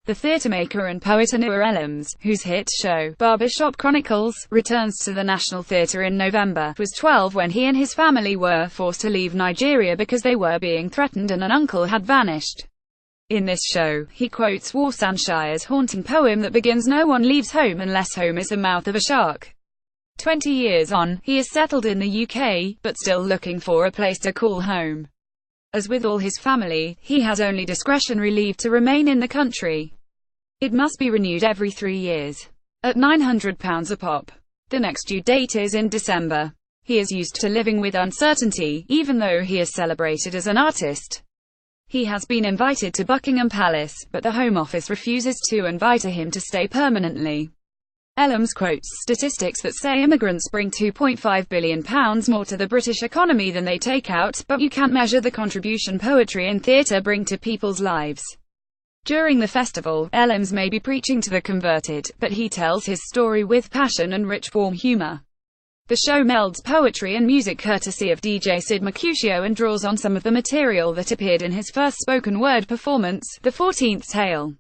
The theatre maker and poet Anua Elams, whose hit show, Barbershop Chronicles, returns to the National Theatre in November, was 12 when he and his family were forced to leave Nigeria because they were being threatened and an uncle had vanished. In this show, he quotes Warsanshire's haunting poem that begins, "No one leaves home unless home is the mouth of a shark." 20 years on, he is settled in the UK, but still looking for a place to call home. As with all his family, he has only discretionary leave to remain in the country. It must be renewed every 3 years, at £900 a pop. The next due date is in December. He is used to living with uncertainty, even though he is celebrated as an artist. He has been invited to Buckingham Palace, but the Home Office refuses to invite him to stay permanently. Elams quotes statistics that say immigrants bring £2.5 billion more to the British economy than they take out, but you can't measure the contribution poetry and theatre bring to people's lives. During the festival, Elams may be preaching to the converted, but he tells his story with passion and rich warm humour. The show melds poetry and music courtesy of DJ Sid Mercutio and draws on some of the material that appeared in his first spoken-word performance, The 14th Tale.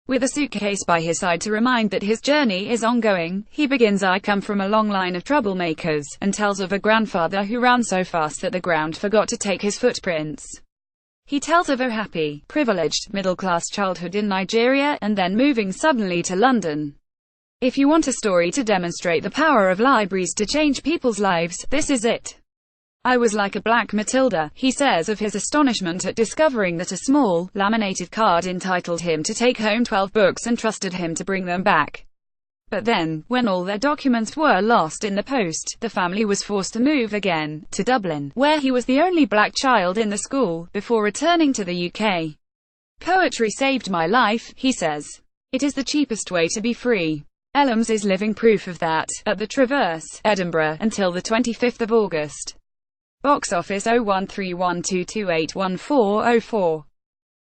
With a suitcase by his side to remind that his journey is ongoing, he begins, "I come from a long line of troublemakers," and tells of a grandfather who ran so fast that the ground forgot to take his footprints. He tells of a happy, privileged, middle-class childhood in Nigeria, and then moving suddenly to London. If you want a story to demonstrate the power of libraries to change people's lives, this is it. "I was like a black Matilda," he says of his astonishment at discovering that a small, laminated card entitled him to take home 12 books and trusted him to bring them back. But then, when all their documents were lost in the post, the family was forced to move again, to Dublin, where he was the only black child in the school, before returning to the UK. "Poetry saved my life," he says. "It is the cheapest way to be free." Elams is living proof of that, at the Traverse, Edinburgh, until the 25th of August. Box office 013122281404.